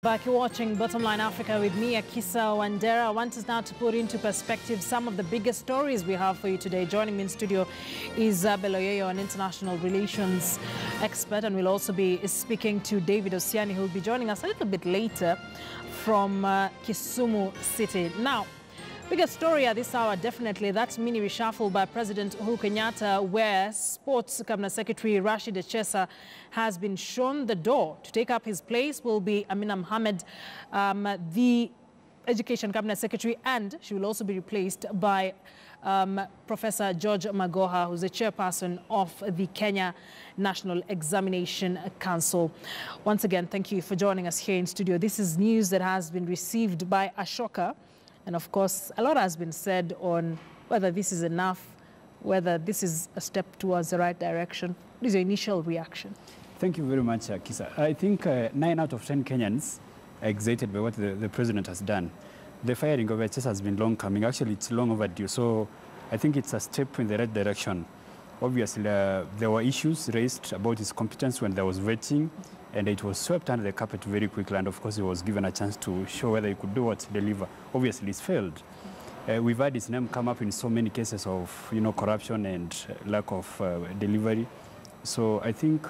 Back, you're watching Bottomline Africa with me, Akisa Wandera. I want us now to put into perspective some of the biggest stories we have for you today. Joining me in studio is Beloyeyo, an international relations expert, and we'll also be speaking to David Osiani, who will be joining us a little bit later from Kisumu City. Now, biggest story at this hour, definitely that mini reshuffle by President Uhuru Kenyatta, where Sports Cabinet Secretary Rashid Echesa has been shown the door. To take up his place will be Amina Mohamed, the Education Cabinet Secretary, and she will also be replaced by Professor George Magoha, who's the chairperson of the Kenya National Examination Council. Once again, thank you for joining us here in studio. This is news that has been received by Ashoka. And of course, a lot has been said on whether this is enough, whether this is a step towards the right direction. What is your initial reaction? Thank you very much, Kisa. I think 9 out of 10 Kenyans are excited by what the president has done. The firing of HS has been long coming. Actually, it's long overdue. So I think it's a step in the right direction. Obviously, there were issues raised about his competence when there was vetting, and it was swept under the carpet very quickly. And of course, he was given a chance to show whether he could do what to deliver. Obviously, it's failed. We've had his name come up in so many cases of, corruption and lack of delivery. So I think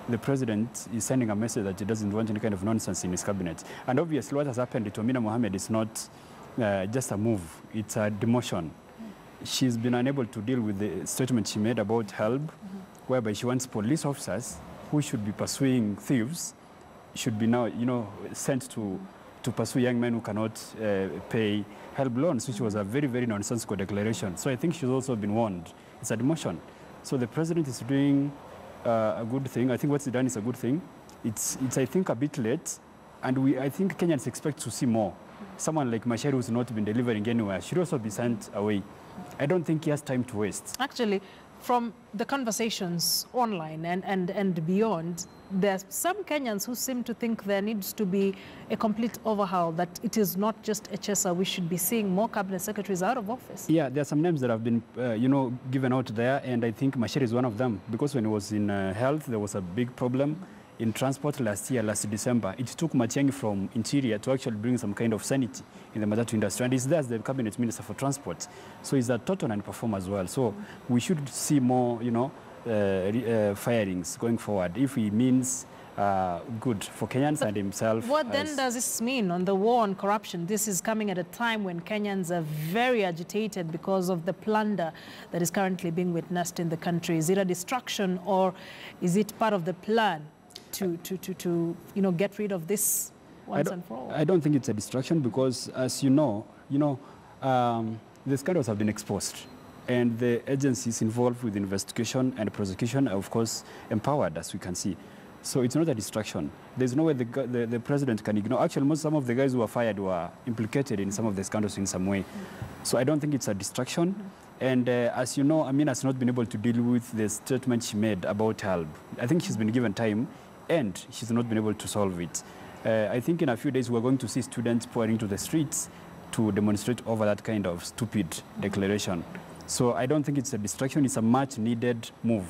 the president is sending a message that he doesn't want any kind of nonsense in his cabinet. And obviously, what has happened to Amina Mohamed is not just a move; it's a demotion. She's been unable to deal with the statement she made about HELB, whereby she wants police officers who should be pursuing thieves, should be now, sent to pursue young men who cannot pay HELB loans, which was a very, very nonsensical declaration. So I think she's also been warned. It's a demotion. So the president is doing a good thing. I think what's done is a good thing. It's I think, a bit late, and I think Kenyans expect to see more. Someone like Machari, who's not been delivering anywhere, should also be sent away. I don't think he has time to waste. Actually, from the conversations online and beyond, there's some Kenyans who seem to think there needs to be a complete overhaul, that it is not just Echesa. We should be seeing more cabinet secretaries out of office. Yeah, there are some names that have been, given out there, and I think Machari is one of them, because when he was in health, there was a big problem. In transport last December, it took Matiang'i from Interior to actually bring some kind of sanity in the matatu industry. And he's there as the cabinet minister for transport. So he's a total and perform as well. So we should see more, firings going forward, if he means good for Kenyans and himself. What then does this mean on the war on corruption? This is coming at a time when Kenyans are very agitated because of the plunder that is currently being witnessed in the country. Is it a distraction, or is it part of the plan to get rid of this once and for all? I don't think it's a distraction, because as the scandals have been exposed, and the agencies involved with investigation and prosecution are, of course, empowered, as we can see. So it's not a distraction. There's no way the president can ignore. Actually, some of the guys who were fired were implicated in some of the scandals in some way. So I don't think it's a distraction. And as you know, Amina has not been able to deal with the statement she made about HELB. I think she's been given time, and she's not been able to solve it. I think in a few days we're going to see students pouring to the streets to demonstrate over that kind of stupid declaration. So I don't think it's a distraction, it's a much needed move.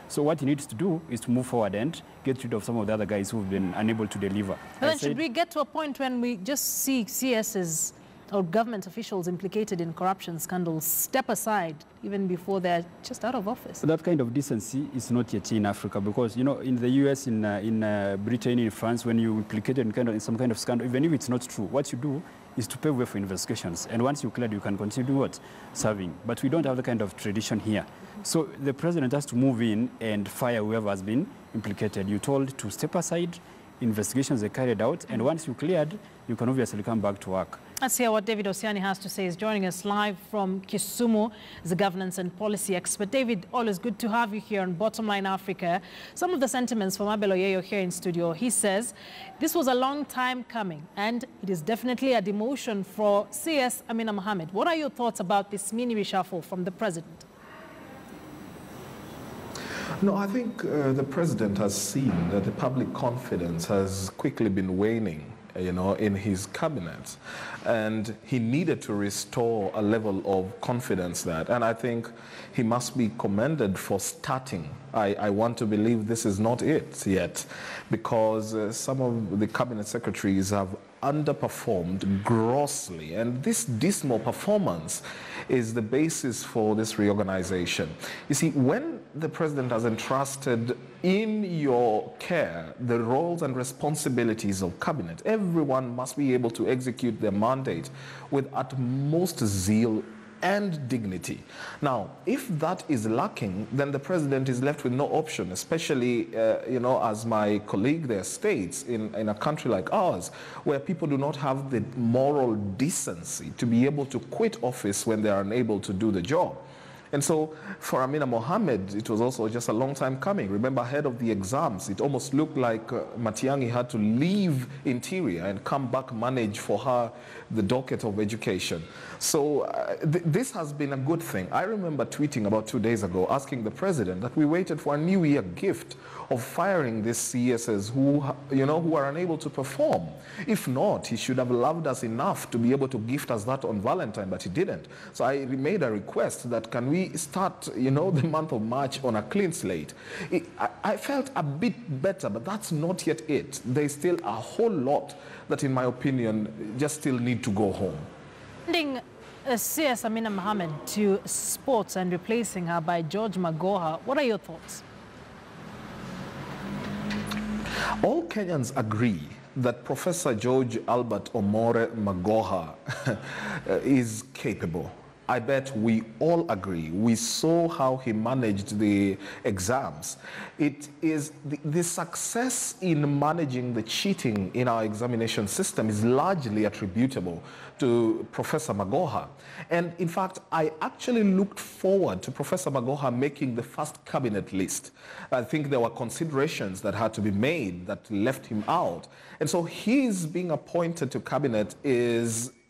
So what he needs to do is to move forward and get rid of some of the other guys who've been unable to deliver. But then should we get to a point when we just see CSs or government officials implicated in corruption scandals step aside even before they're just out of office? That kind of decency is not yet in Africa, because, in the US, in Britain, in France, when you implicated in some kind of scandal, even if it's not true, what you do is to pave way for investigations. And once you're cleared, you can continue serving. But we don't have the kind of tradition here. So the president has to move in and fire whoever has been implicated. You're told to step aside, investigations are carried out, and once you're cleared, you can obviously come back to work. Let's hear what David Osiani has to say. He's joining us live from Kisumu as a governance and policy expert. David, always good to have you here on Bottomline Africa. Some of the sentiments from Beloyeyo here in studio. He says this was a long time coming, and it is definitely a demotion for CS Amina Mohamed. What are your thoughts about this mini reshuffle from the president? No, I think the president has seen that the public confidence has quickly been waning you know, in his cabinet. And he needed to restore a level of confidence that, and I think he must be commended for starting. I want to believe this is not it yet, because some of the cabinet secretaries have underperformed grossly, and this dismal performance is the basis for this reorganization. You see, when the president has entrusted in your care the roles and responsibilities of cabinet, everyone must be able to execute their mandate with utmost zeal and dignity. Now, if that is lacking, then the president is left with no option, especially, you know, as my colleague there states, in a country like ours, where people do not have the moral decency to be able to quit office when they are unable to do the job. And so for Amina Mohammed, it was also just a long time coming. Remember, ahead of the exams, it almost looked like Matiang'i had to leave Interior and come back manage for her the docket of education. So this has been a good thing. I remember tweeting about 2 days ago asking the president that we waited for a New Year gift of firing these CSs who, you know, who are unable to perform. If not, he should have loved us enough to be able to gift us that on Valentine, but he didn't. So I made a request that can we start, you know, the month of March on a clean slate. I felt a bit better, but that's not yet it. There's still a whole lot that, in my opinion, just still need to go home. Sending CS Amina Mohammed to sports and replacing her by George Magoha, what are your thoughts? All Kenyans agree that Professor George Albert Omore Magoha is capable. I bet we all agree. We saw how he managed the exams. It is the success in managing the cheating in our examination system is largely attributable to Professor Magoha. And in fact, I actually looked forward to Professor Magoha making the first cabinet list. I think there were considerations that had to be made that left him out. And so his being appointed to cabinet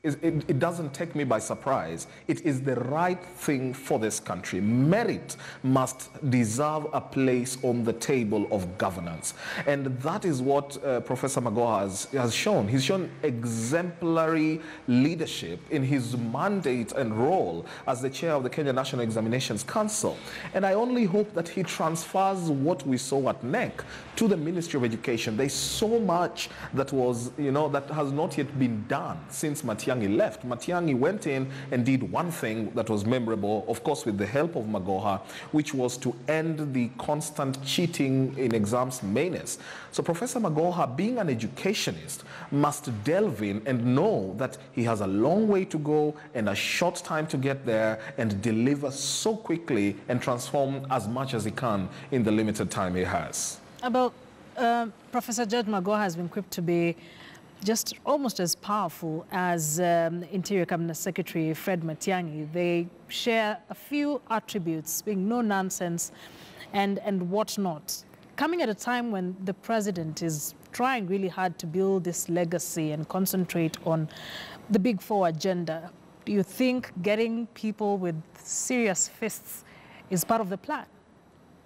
it doesn't take me by surprise. It is the right thing for this country. Merit must deserve a place on the table of governance. And that is what Professor Magoha has shown. He's shown exemplary leadership in his mandate and role as the chair of the Kenya National Examinations Council. And I only hope that he transfers what we saw at NEC to the Ministry of Education. There's so much that was, you know, that has not yet been done since Matiang'i left. Matiang'i went in and did one thing that was memorable, of course with the help of Magoha, which was to end the constant cheating in exams menace. So Professor Magoha, being an educationist, must delve in and know that he has a long way to go and a short time to get there and deliver so quickly and transform as much as he can in the limited time he has. Professor George Magoha has been quipped to be just almost as powerful as Interior Cabinet Secretary Fred Matiang'i. They share a few attributes, being no nonsense and whatnot. Coming at a time when the president is trying really hard to build this legacy and concentrate on the Big Four agenda, do you think getting people with serious fists is part of the plan?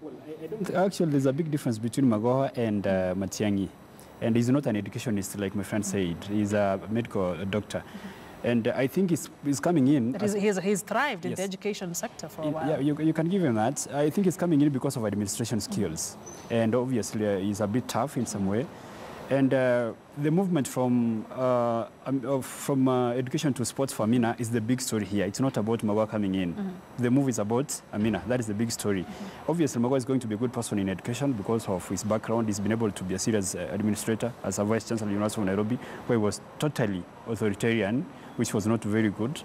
Well, I don't actually, there's a big difference between Magoha and Matiang'i. And he's not an educationist, like my friend said. He's a medical doctor. And I think he's coming in. He's thrived in the education sector for a while. Yeah, you can give him that. I think he's coming in because of administration skills. And obviously, he's a bit tough in some way. And the movement from education to sports for Amina is the big story here. It's not about Magoha coming in. The move is about Amina. That is the big story. Obviously, Magoha is going to be a good person in education because of his background. He's been able to be a serious administrator as a vice chancellor of the University of Nairobi, where he was totally authoritarian, which was not very good.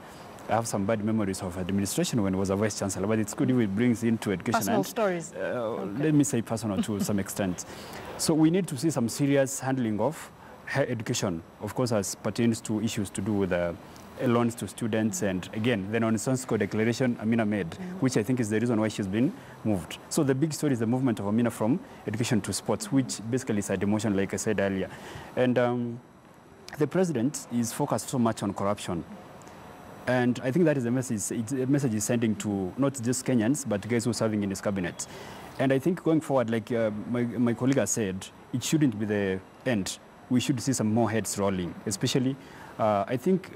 I have some bad memories of administration when I was a vice chancellor, but it's good if it brings into education. Personal stories. Okay. Let me say personal to some extent. So we need to see some serious handling of higher education, of course, as pertains to issues to do with loans to students, and again, the nonsensical declaration Amina made, which I think is the reason why she's been moved. So the big story is the movement of Amina from education to sports, which basically is a demotion, like I said earlier. And the president is focused so much on corruption. And I think that is a message he's sending to not just Kenyans, but guys who are serving in his cabinet. And I think going forward, like my colleague has said, it shouldn't be the end we should see some more heads rolling. Especially, I think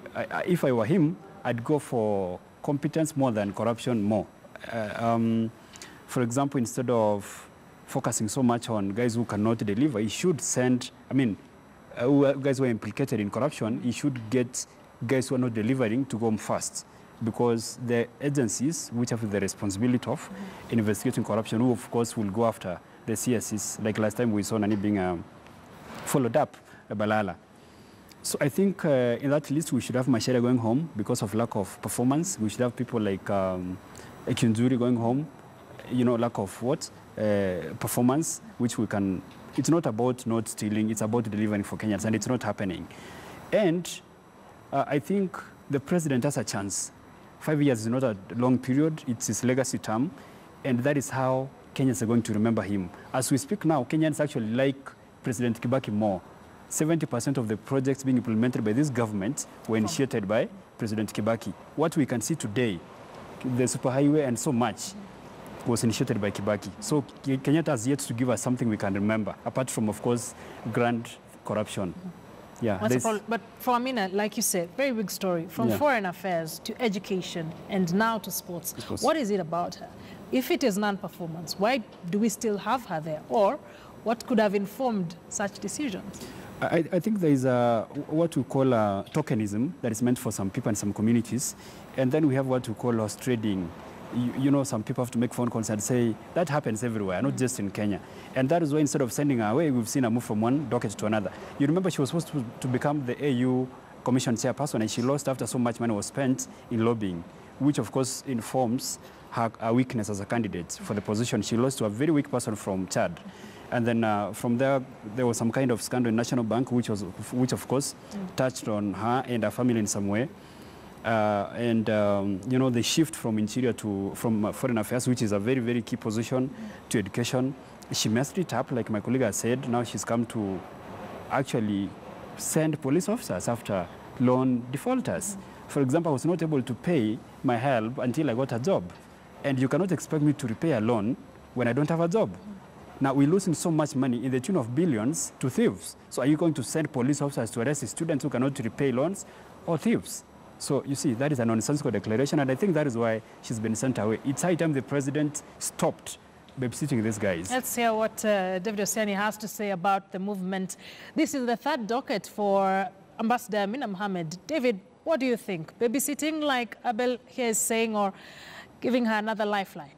if I were him, I'd go for competence more than corruption more. For example, instead of focusing so much on guys who cannot deliver, he should send, guys who are implicated in corruption, he should get guys who are not delivering to go home first. Because the agencies which have the responsibility of investigating corruption, who of course will go after the CSs, like last time we saw Nani being followed up, Balala. So I think in that list we should have Macharia going home because of lack of performance. We should have people like Ekinzuri going home, lack of what? Performance, which we can, it's not about not stealing, it's about delivering for Kenyans, and it's not happening. And I think the president has a chance. 5 years is not a long period, it's his legacy term, and that is how Kenyans are going to remember him. As we speak now, Kenyans actually like President Kibaki more. 70% of the projects being implemented by this government were initiated by President Kibaki. What we can see today, the superhighway and so much, was initiated by Kibaki. So Kenyatta has yet to give us something we can remember, apart from, of course, grand corruption. Yeah, but for Amina, like you said, very big story, from foreign affairs to education and now to sports. What is it about her? If it is non-performance, why do we still have her there? Or what could have informed such decisions? I think there is what we call tokenism that is meant for some people and some communities. And then we have what we call horse trading. Some people have to make phone calls and say, that happens everywhere, not just in Kenya. And that is why instead of sending her away, we've seen her move from one docket to another. You remember she was supposed to become the AU Commission chairperson, and she lost after so much money was spent in lobbying, which of course informs her weakness as a candidate for the position. She lost to a very weak person from Chad. And then from there was some kind of scandal in National Bank, which of course touched on her and her family in some way. The shift from interior from foreign affairs, which is a very, very key position, to education. She messed it up, like my colleague has said. Now she's come to actually send police officers after loan defaulters. For example, I was not able to pay my help until I got a job. And you cannot expect me to repay a loan when I don't have a job. Now, we're losing so much money in the tune of billions to thieves. So are you going to send police officers to arrest students who cannot repay loans, or thieves? So you see, that is a nonsensical declaration, and I think that is why she's been sent away. It's high time the president stopped babysitting these guys. Let's hear what David Osiani has to say about the movement. This is the third docket for Ambassador Amina Mohamed. David, what do you think? Babysitting, like Abel here is saying, or giving her another lifeline?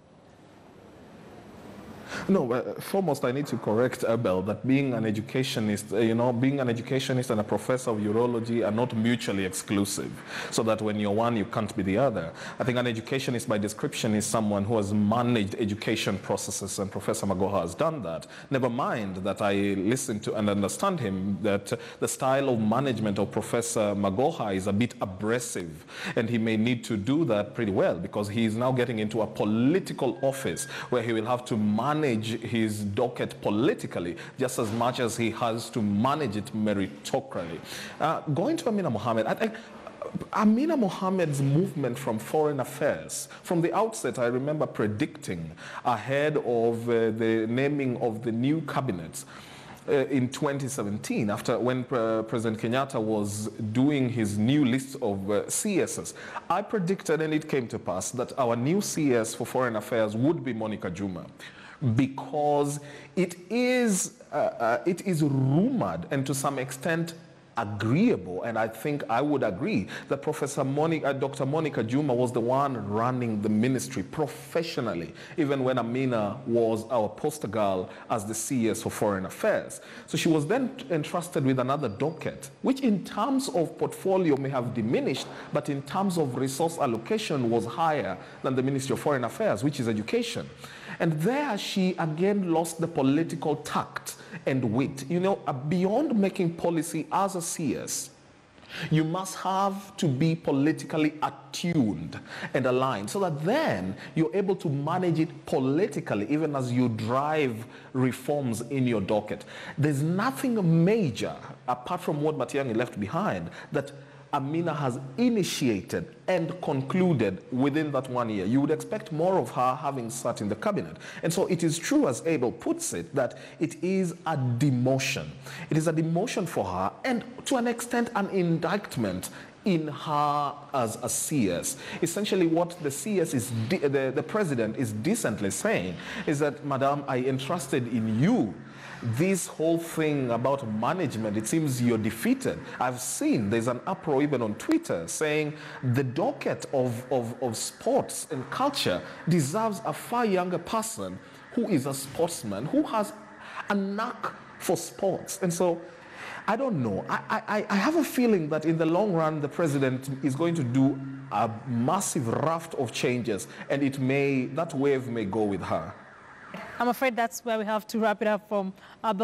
No, foremost, I need to correct Abel that being an educationist, being an educationist and a professor of urology are not mutually exclusive, so that when you're one, you can't be the other. I think an educationist by description is someone who has managed education processes, and Professor Magoha has done that. Never mind that I listen to and understand him, that the style of management of Professor Magoha is a bit abrasive, and he may need to do that pretty well, because he is now getting into a political office where he will have to manage his docket politically just as much as he has to manage it meritocratically. Going to Amina Mohamed, I think Amina Mohamed's movement from foreign affairs, from the outset, I remember predicting ahead of the naming of the new cabinets in 2017, when President Kenyatta was doing his new list of CSs, I predicted, and it came to pass, that our new CS for foreign affairs would be Monica Juma, because it is rumored and to some extent agreeable, and I think I would agree, that Dr. Monica Juma was the one running the ministry professionally, even when Amina was our poster girl as the CS for foreign affairs. So she was then entrusted with another docket, which in terms of portfolio may have diminished, but in terms of resource allocation was higher than the Ministry of Foreign Affairs, which is education. And there she again lost the political tact and wit. Beyond making policy as a CS, you must have to be politically attuned and aligned, so that then you're able to manage it politically, even as you drive reforms in your docket. There's nothing major, apart from what Matiang'i left behind, that Amina has initiated and concluded within that 1 year. You would expect more of her having sat in the cabinet. And so it is true, as Abel puts it, that it is a demotion. It is a demotion for her, and to an extent an indictment in her as a CS. Essentially what the CS is, the president is decently saying is that, Madam, I entrusted in you this whole thing about management. It seems you're defeated. I've seen there's an uproar even on Twitter saying the docket of sports and culture deserves a far younger person who is a sportsman, who has a knack for sports. And so I don't know. I have a feeling that in the long run, the president is going to do a massive raft of changes, and that wave may go with her. I'm afraid that's where we have to wrap it up from Abel.